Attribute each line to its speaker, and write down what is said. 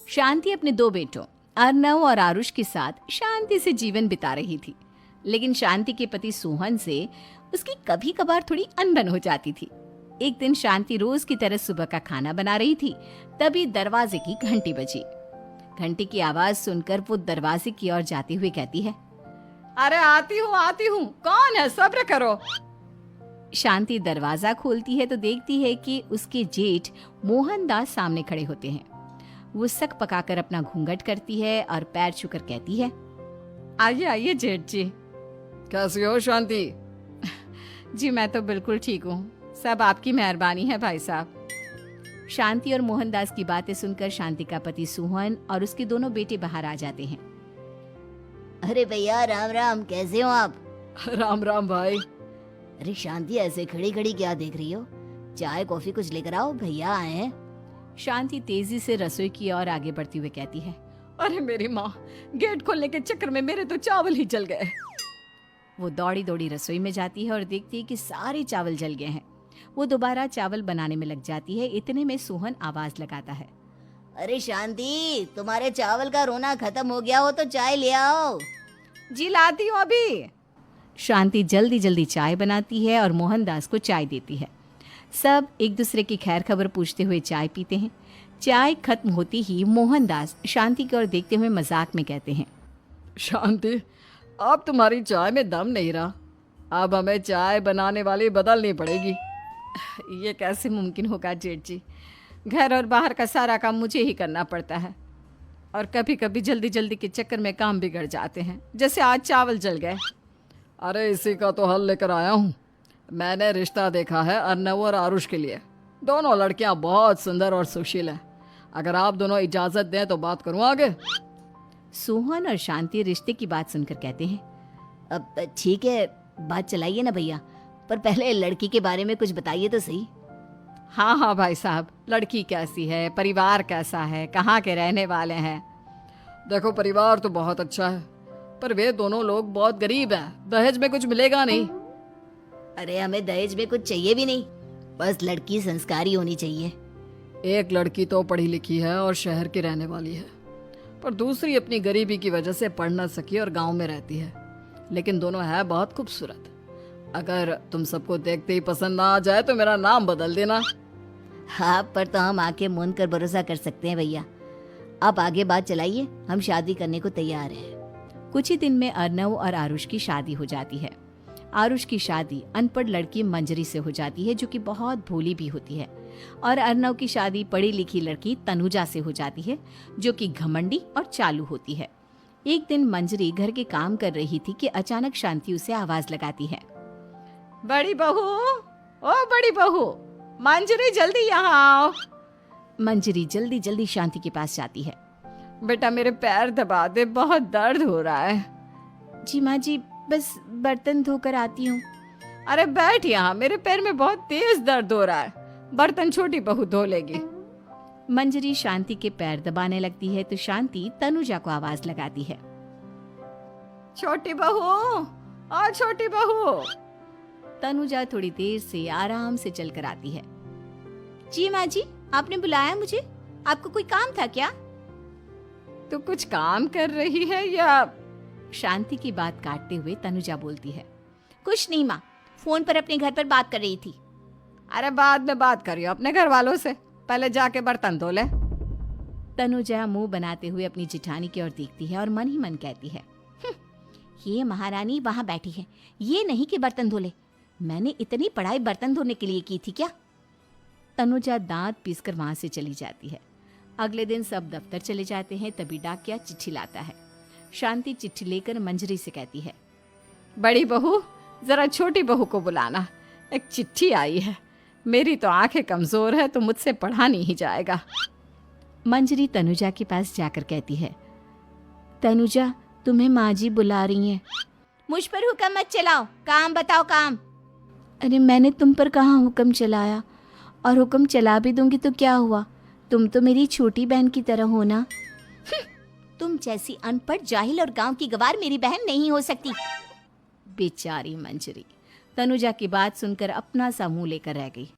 Speaker 1: शांति अपने दो बेटों अर्नव और आरुष के साथ शांति से जीवन बिता रही थी। लेकिन शांति के पति सोहन से उसकी कभी कभार थोड़ी अनबन हो जाती थी। एक दिन शांति रोज की तरह सुबह का खाना बना रही थी, तभी दरवाजे की घंटी बजी। घंटी की आवाज सुनकर वो दरवाजे की ओर जाते हुए कहती है,
Speaker 2: अरे आती हूँ, कौन है, सब्र करो।
Speaker 1: शांति दरवाजा खोलती है तो देखती है कि उसके जेठ मोहनदास सामने खड़े होते हैं। वो सक पकाकर अपना घूंघट करती है और पैर छूकर कहती है,
Speaker 2: आइए आइए जेठ जी। कैसी हो शांति?
Speaker 1: जी मैं तो बिल्कुल ठीक हूँ, सब आपकी मेहरबानी है भाई साहब। शांति और मोहनदास की बातें सुनकर शांति का पति सोहन और उसके दोनों बेटे बाहर आ जाते हैं।
Speaker 3: अरे भैया राम राम, कैसे हो आप?
Speaker 2: राम राम भाई।
Speaker 3: अरे शांति, ऐसे खड़ी खड़ी क्या देख रही हो? चाय कॉफी कुछ लेकर आओ, भैया आए हैं।
Speaker 1: शांति तेजी से रसोई की ओर आगे बढ़ती हुई कहती है,
Speaker 2: अरे मेरी माँ, गेट खोलने के चक्कर में मेरे तो चावल ही जल गए।
Speaker 1: वो दौड़ी दौड़ी रसोई में जाती है और देखती है कि सारे चावल जल गए हैं। वो दोबारा चावल बनाने में लग जाती है। इतने में सोहन आवाज लगाता है,
Speaker 3: अरे शांति, तुम्हारे चावल का रोना खत्म हो गया हो तो चाय ले आओ।
Speaker 2: जी लाती हूँ अभी।
Speaker 1: शांति जल्दी जल्दी चाय बनाती है और मोहनदास को चाय देती है। सब एक दूसरे की खैर खबर पूछते हुए चाय पीते हैं। चाय खत्म होती ही मोहनदास शांति की ओर देखते हुए मजाक में कहते हैं,
Speaker 2: शांति, अब तुम्हारी चाय में दम नहीं रहा, अब हमें चाय बनाने वाली बदलनी पड़ेगी।
Speaker 1: ये कैसे मुमकिन होगा जेठ जी, घर और बाहर का सारा काम मुझे ही करना पड़ता है और कभी कभी जल्दी जल्दी के चक्कर में काम बिगड़ जाते हैं, जैसे आज चावल जल गए।
Speaker 2: अरे इसी का तो हल लेकर आया हूँ। मैंने रिश्ता देखा है अर्नव और आरुष के लिए। दोनों लड़कियां बहुत सुंदर और सुशील हैं। अगर आप दोनों इजाजत दें तो बात करूँ आगे।
Speaker 1: सोहन और शांति रिश्ते की बात सुनकर कहते हैं,
Speaker 3: अब ठीक है, बात चलाइए ना भैया, पर पहले लड़की के बारे में कुछ बताइए तो सही।
Speaker 1: हाँ हाँ भाई साहब, लड़की कैसी है, परिवार कैसा है, कहाँ के रहने वाले हैं?
Speaker 2: देखो, परिवार तो बहुत अच्छा है, पर वे दोनों लोग बहुत गरीब हैं। दहेज में कुछ मिलेगा नहीं।
Speaker 3: अरे हमें दहेज में कुछ चाहिए भी नहीं, बस लड़की संस्कारी होनी चाहिए।
Speaker 2: एक लड़की तो पढ़ी लिखी है और शहर की रहने वाली है, पर दूसरी अपनी गरीबी की वजह से पढ़ न सकी और गांव में रहती है। लेकिन दोनों है बहुत खूबसूरत। अगर तुम सबको देखते ही पसंद ना आ जाए तो मेरा नाम बदल देना।
Speaker 3: हाँ, पर तो हम आंखें मूंद कर भरोसा कर सकते हैं भैया। आप आगे बात चलाइए, हम शादी करने को तैयार हैं।
Speaker 1: कुछ ही दिन में अर्नव और आरुष की शादी हो जाती है। आरुष की शादी अनपढ़ लड़की मंजरी से हो जाती है, जो कि बहुत भोली भी होती है, और अर्नव की शादी पढ़ी लिखी लड़की तनुजा से हो जाती है, जो कि घमंडी और चालू होती है। एक दिन मंजरी घर के काम कर रही थी कि अचानक शांति उसे आवाज लगाती है,
Speaker 2: बड़ी बहू, ओ बड़ी बहू, मंजरी जल्दी यहाँ आओ।
Speaker 1: मंजरी जल्दी जल्दी शांति के पास जाती है।
Speaker 2: बेटा मेरे पैर दबा दे, बहुत दर्द हो रहा है।
Speaker 1: जी माँ जी, बस बर्तन धोकर आती हूँ।
Speaker 2: अरे बैठ यहाँ, मेरे पैर में बहुत तेज दर्द हो रहा है, बर्तन छोटी बहू धो लेगी।
Speaker 1: मंजरी शांति के पैर दबाने लगती है तो शांति तनुजा को आवाज लगाती है,
Speaker 2: छोटी बहू, ओ छोटी बहू।
Speaker 1: तनुजा थोड़ी देर से आराम से चलकर आती है। जी माँ जी, आपने बुलाया मुझे? आपको कोई काम था क्या?
Speaker 2: तू कुछ काम कर रही है या?
Speaker 1: शांति की बात काटते हुए तनुजा बोलती है,
Speaker 3: कुछ नहीं माँ, फोन पर अपने घर पर बात कर रही थी।
Speaker 2: अरे बाद में बात करियो अपने घर वालों से, पहले जाके बर्तन धो ले।
Speaker 1: तनुजा मुंह बनाते हुए अपनी जिठानी की ओर देखती है और मन ही मन कहती है,
Speaker 3: ये महारानी वहाँ बैठी है, ये नहीं कि बर्तन धो ले। मैंने इतनी पढ़ाई बर्तन धोने के लिए की थी क्या?
Speaker 1: तनुजा दांत पीसकर वहां से चली जाती है। अगले दिन सब दफ्तर चले जाते हैं, तभी डाकिया चिट्ठी लाता है। शांति चिट्ठी लेकर मंजरी से कहती है,
Speaker 2: बड़ी बहू, जरा छोटी बहू को बुलाना, एक चिट्ठी आई है। मेरी तो आंखें कमजोर है तो मुझसे पढ़ा नहीं जाएगा।
Speaker 1: मंजरी तनुजा के पास जाकर कहती है, तनुजा, तुम्हें माँ जी बुला रही हैं।
Speaker 3: मुझ पर हुक्म मत चलाओ, काम बताओ काम।
Speaker 1: अरे मैंने तुम पर कहाँ हुक्म चलाया, और हुक्म चला भी दूंगी तो क्या हुआ, तुम तो मेरी छोटी बहन की तरह हो ना।
Speaker 3: तुम जैसी अनपढ़, जाहिल और गांव की गवार मेरी बहन नहीं हो सकती।
Speaker 1: बेचारी मंजरी तनुजा की बात सुनकर अपना सा मुंह लेकर रह गई।